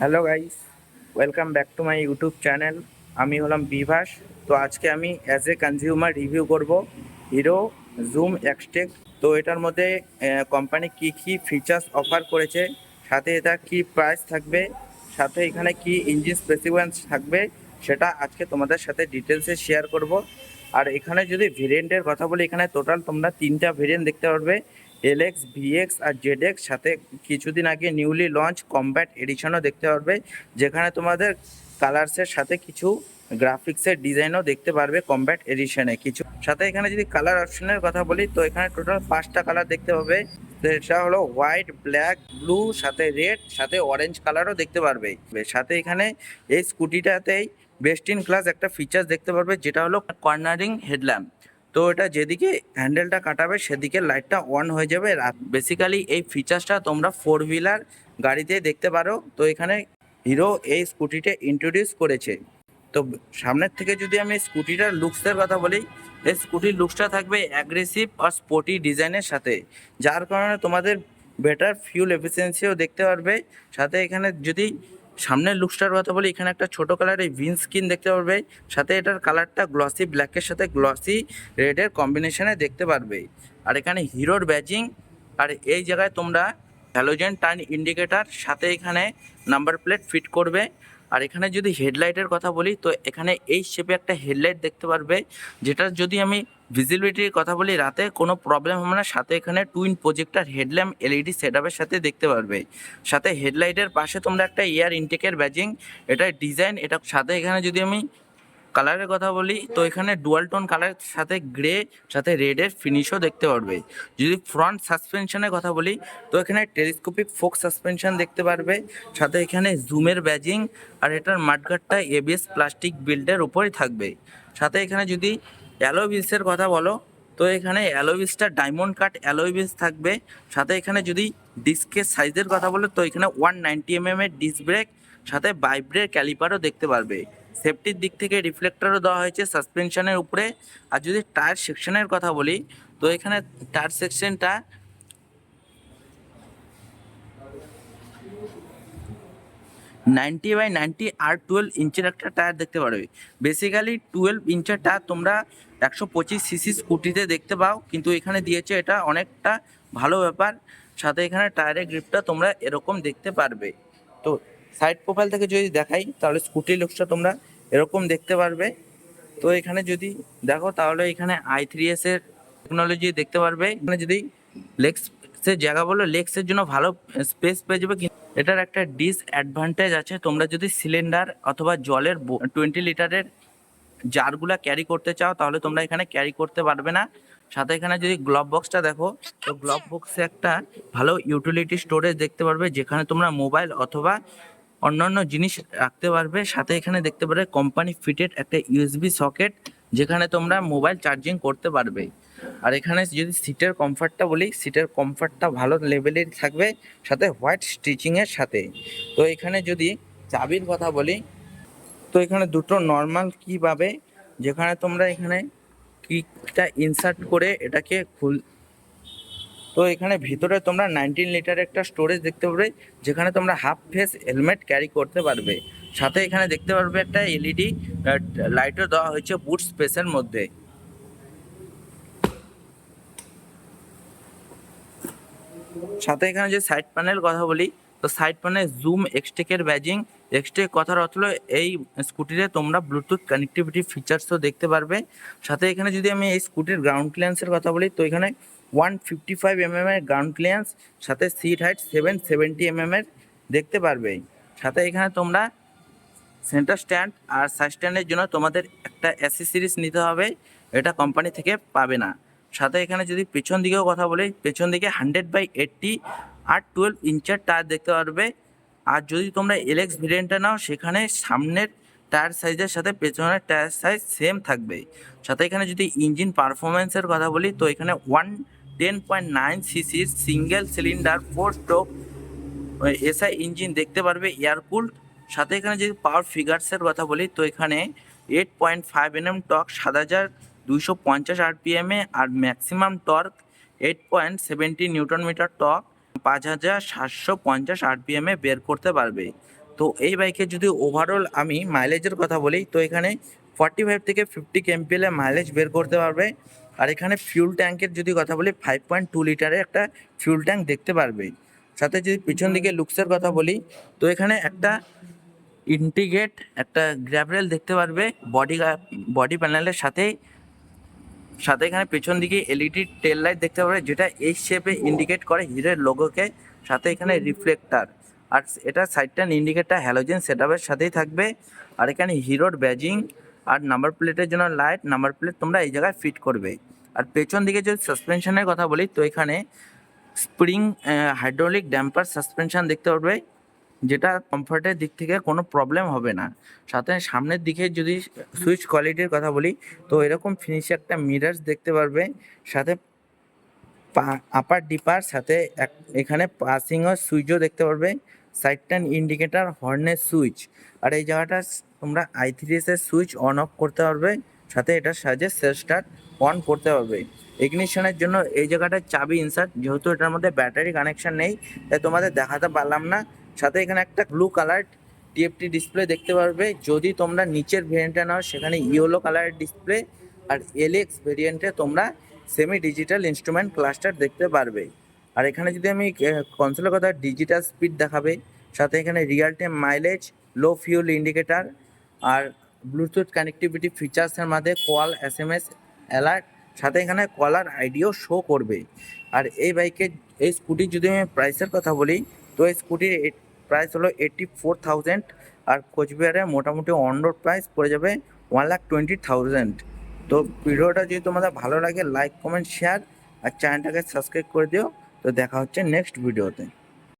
Hello guys, welcome back to my YouTube channel. আমি হলাম বিভাস। তো আজকে আমি অ্যাজ এ কনজিউমার রিভিউ করব হিরো জুম এক্সটেক। তো এটার মধ্যে কোম্পানি কি কি ফিচার্স অফার করেছে, সাথে এটা কি প্রাইস থাকবে, সাথে এখানে কি ইঞ্জিন স্পেসিফিকেশন থাকবে, সেটা আজকে তোমাদের সাথে ডিটেলসে শেয়ার করব। আর এখানে যদি ভেরিয়েন্টের কথা বলি, এখানে টোটাল তোমরা তিনটা ভেরিয়েন্ট দেখতে পারবে, এলএক্স, ভিএক্স আর জেডএক্স। সাথে কিছুদিন আগে নিউলি লঞ্চ কম্ব্যাট এডিশনও দেখতে পারবে, যেখানে তোমাদের কালার্সের সাথে কিছু গ্রাফিক্সের ডিজাইনও দেখতে পারবে কম্ব্যাট এডিশনে কিছু। সাথে এখানে যদি কালার অপশনের কথা বলি, তো এখানে টোটাল 5টা কালার দেখতে পাবে। সেটা হলো হোয়াইট, ব্ল্যাক, ব্লু, সাথে রেড, সাথে অরেঞ্জ কালারও দেখতে পারবে। সাথে এখানে এই স্কুটিটাতেই বেস্ট ইন ক্লাস একটা ফিচার্স দেখতে পারবে, যেটা হলো কর্নারিং হেডল্যাম্প। তো এটা যেদিকে হ্যান্ডেলটা কাটাবে সেদিকে লাইটটা অন হয়ে যাবে। বেসিক্যালি এই ফিচার্সটা তোমরা 4 হুইলার গাড়িতে দেখতে পারো। তো এখানে হিরো এই স্কুটিটা ইন্ট্রোডিউস করেছে। তো সামনের থেকে যদি আমি স্কুটিটার লুকসের কথা বলি, এই স্কুটির লুকসটা থাকবে অ্যাগ্রেসিভ আর স্পোর্টি ডিজাইনের সাথে, যার কারণে তোমাদের বেটার ফিউল এফিসিয়েন্সিও দেখতে পারবে। সাথে এখানে যদি সামনের লুকসটার কথা বলি, এখানে একটা ছোট কালারের উইন্ড স্ক্রিন দেখতে পারবে। সাথে এটার কালারটা গ্লসি ব্ল্যাকের সাথে গ্লসি রেডের কম্বিনেশনে দেখতে পারবে। আর এখানে হিরোর ব্যাজিং, আর এই জায়গায় তোমরা হ্যালোজেন টার্ন ইন্ডিকেটার, সাথে এখানে নাম্বার প্লেট ফিট করবে। আর এখানে যদি হেডলাইটের কথা বলি, তো এখানে এই শেপে একটা হেডলাইট দেখতে পারবে, যেটার যদি আমি ভিজিবিলিটির কথা বলি, রাতে কোনো প্রবলেম হবে না। সাথে এখানে টুইন প্রজেক্টর হেডল্যাম্প এলইডি সেটআপের সাথে দেখতে পারবে। সাথে হেডলাইটের পাশে তোমরা একটা এয়ার ইনটেকের ব্যাজিং, এটা ডিজাইন এটা। সাথে এখানে যদি আমি কালারের কথা বলি, তো এখানে ডুয়াল টোন কালার, সাথে গ্রে, সাথে রেডের ফিনিশও দেখতে পারবে। যদি ফ্রন্ট সাসপেনশনের কথা বলি, তো এখানে টেলিস্কোপিক ফোক সাসপেনশন দেখতে পারবে। সাথে এখানে জুমের ব্যাজিং, আর এটার মাঠগাটটা এবিএস প্লাস্টিক বিল্ডের উপরই থাকবে। সাথে এখানে যদি অ্যালয় হুইলসের কথা বলো, তো এখানে অ্যালয় হুইলসটা ডায়মন্ড কাট অ্যালয় হুইলস থাকবে। সাথে এখানে যদি ডিস্কের সাইজের কথা বলো, তো এখানে 190 এর ডিস্ক ব্রেক, সাথে বাইব্রের ক্যালিপারও দেখতে পারবে। সেফটির দিক থেকে রিফ্লেক্টরও দেওয়া হয়েছে সাসপেনশনের উপরে। আর যদি টায়ার সেকশনের কথা বলি, তো এখানে টায়ার সেকশনটা 90/90 আর 12 ইঞ্চের একটা টায়ার দেখতে পারবে। বেসিক্যালি 12 ইঞ্চের টায়ার তোমরা 125 সিসি স্কুটিতে দেখতে পাও, কিন্তু এখানে দিয়েছে এটা অনেকটা ভালো ব্যাপার। সাথে এখানে টায়ারের গ্রিপটা তোমরা এরকম দেখতে পারবে। তো সাইড প্রোফাইল থেকে যদি দেখাই, তাহলে স্কুটির লুকসটা তোমরা এরকম দেখতে পারবে। তো এখানে যদি দেখো, তাহলে এখানে i3s এর টেকনোলজি দেখতে পারবে। এখানে যদি লেগসের জায়গা বলো, লেগসের জন্য ভালো স্পেস পেয়ে যাবে। কিন্তু এটার একটা ডিসঅ্যাডভান্টেজ আছে, তোমরা যদি সিলিন্ডার অথবা জলের 20 লিটারের জারগুলা ক্যারি করতে চাও, তাহলে তোমরা এখানে ক্যারি করতে পারবে না। সাথে এখানে যদি গ্লোভ বক্সটা দেখো, তো গ্লোভ বক্সে একটা ভালো ইউটিলিটি স্টোরেজ দেখতে পারবে, যেখানে তোমরা মোবাইল অথবা অন্যান্য জিনিস রাখতে পারবে। সাথে এখানে দেখতে পারবে কোম্পানি ফিটেড একটা ইউএসবি সকেট, যেখানে তোমরা মোবাইল চার্জিং করতে পারবে। আর এখানে যদি সিটের কমফর্টটা বলি, সিটের কমফর্টটা ভালো লেভেলের থাকবে, সাথে হোয়াইট স্টিচিংয়ের সাথে। তো এখানে যদি চাবির কথা বলি, তো এখানে দুটো নর্মাল কি পাবে, যেখানে তোমরা এখানে কিটা ইনসার্ট করে এটাকে তো এখানে ভিতরে তোমরা 19 লিটার একটা স্টোরেজ দেখতে পারবে, যেখানে তোমরা হাফ ফেস হেলমেট ক্যারি করতে পারবে। সাথে এখানে দেখতে পারবে একটা এলইডি লাইটও দেওয়া হয়েছে বুট স্পেসের মধ্যে। সাথে এখানে যে সাইড প্যানেল কথা বলি, তো সাইড প্যানেল জুম এক্সটেকের ব্যাজিং। এক্সটেক কথার অর্থ হলো এই স্কুটিতে তোমরা ব্লুটুথ কানেক্টিভিটি ফিচার্সও দেখতে পারবে। সাথে এখানে যদি আমি এই স্কুটির গ্রাউন্ড ক্লিয়ারেন্সের কথা বলি, তো এখানে 155 এর গ্রাউন্ড ক্লিয়ারেন্স, সাথে সিট হাইট 770 এর দেখতে পারবে। সাথে এখানে তোমরা সেন্টার স্ট্যান্ড আর সাইড স্ট্যান্ডের জন্য তোমাদের একটা অ্যাসেসরিজ নিতে হবে, এটা কোম্পানি থেকে পাবে না। সাথে এখানে যদি পেছন দিকেও কথা বলি, পেছন দিকে 100/80 আর 12 ইঞ্চের টায়ার দেখতে পারবে। আর যদি তোমরা এলএক্স ভেরিয়েন্টটা নাও, সেখানে সামনের টায়ার সাইজের সাথে পেছনের টায়ার সাইজ সেম থাকবে। সাথে এখানে যদি ইঞ্জিন পারফরমেন্সের কথা বলি, তো এখানে 110.9 সিসির single cylinder 4 stroke SI engine দেখতে পারবে, এয়ার কুলড। সাথে এখানে যদি পাওয়ার ফিগার্সের কথা বলি, তো এখানে 8.5 Nm টর্ক, 7250 RPM-এ, আর maximum torque 8.70 newton metre torque 5750 RPM-এ বের করতে পারবে। তো এই বাইকে যদি ওভারঅল আমি মাইলেজের কথা বলি তো এখানে 45 থেকে 50 kmpl এর মাইলেজ বের করতে পারবে। আর এখানে ফিউল ট্যাঙ্কের যদি কথা বলি 5.2 লিটারের একটা ফিউল ট্যাঙ্ক দেখতে পারবে। সাথে যদি পিছন দিকে লুকসের কথা বলি তো এখানে একটা ইন্টিগ্রেট একটা গ্র্যাব দেখতে পারবে বডি প্যানেলের সাথে এখানে পেছন দিকে এলইডি টেল লাইট দেখতে পারবে, যেটা এই শেপে ইন্ডিকেট করে হিরোর লোগোকে। সাথে এখানে রিফ্লেক্টার, আর এটা সাইড টার্ন ইন্ডিকেটর হ্যালোজেন সেটআপের সাথেই থাকবে। আর এখানে হিরোর ব্যাজিং আর নাম্বার প্লেটের জন্য লাইট, নাম্বার প্লেট তোমরা এই জায়গায় ফিট করবে। আর পেছন দিকে যদি সাসপেনশনের কথা বলি তো এখানে স্প্রিং হাইড্রোলিক ড্যাম্পার সাসপেনশন দেখতে পারবে, যেটা কমফর্টের দিক থেকে কোনো প্রবলেম হবে না। সাথে সামনের দিকে যদি সুইচ কোয়ালিটির কথা বলি তো এরকম ফিনিশে একটা মিরার্স দেখতে পারবে। সাথে আপার ডিপার সাথে এখানে পাসিংয়ের সুইচও দেখতে পারবে, সাইড টার্ন ইন্ডিকেটার, হর্নের সুইচ। আর এই জায়গাটা তোমরা i3s এর সুইচ অন অফ করতে পারবে। সাথে এটার সাহায্যে সেলফ স্টার্ট অন করতে পারবে। ইগনিশনের জন্য এই জায়গাটায় চাবি ইনসার্ট, যেহেতু এটার মধ্যে ব্যাটারি কানেকশন নেই তাই তোমাদের দেখাতে পারলাম না। সাথে এখানে একটা ব্লু কালার টিএফটি ডিসপ্লে দেখতে পারবে। যদি তোমরা নিচের ভেরিয়েন্টে নাও সেখানে ইয়েলো কালারের ডিসপ্লে, আর এলএক্স ভেরিয়েন্টে তোমরা সেমি ডিজিটাল ইনস্ট্রুমেন্ট ক্লাস্টার দেখতে পারবে। আর এখানে যদি আমি কনসোলের কথা, ডিজিটাল স্পিড দেখাবে, সাথে এখানে রিয়েল টাইম মাইলেজ, লো ফিউল ইন্ডিকেটার, আর ব্লুটুথ কানেক্টিভিটি ফিচার্সের মধ্যে কল, SMS অ্যালার্ট, সাথে এখানে কলার আইডিও শো করবে। আর এই বাইকের এই স্কুটির যদি আমি প্রাইসের কথা বলি তো এই স্কুটির প্রাইস হলো 84,000, আর কোচবিহারে মোটামুটি অন রোড প্রাইস পড়ে যাবে 1,20,000। তো ভিডিওটা যদি তোমাদের ভালো লাগে লাইক, কমেন্ট, শেয়ার আর চ্যানেলটাকে সাবস্ক্রাইব করে দিও। তো দেখা হচ্ছে নেক্সট ভিডিওতে।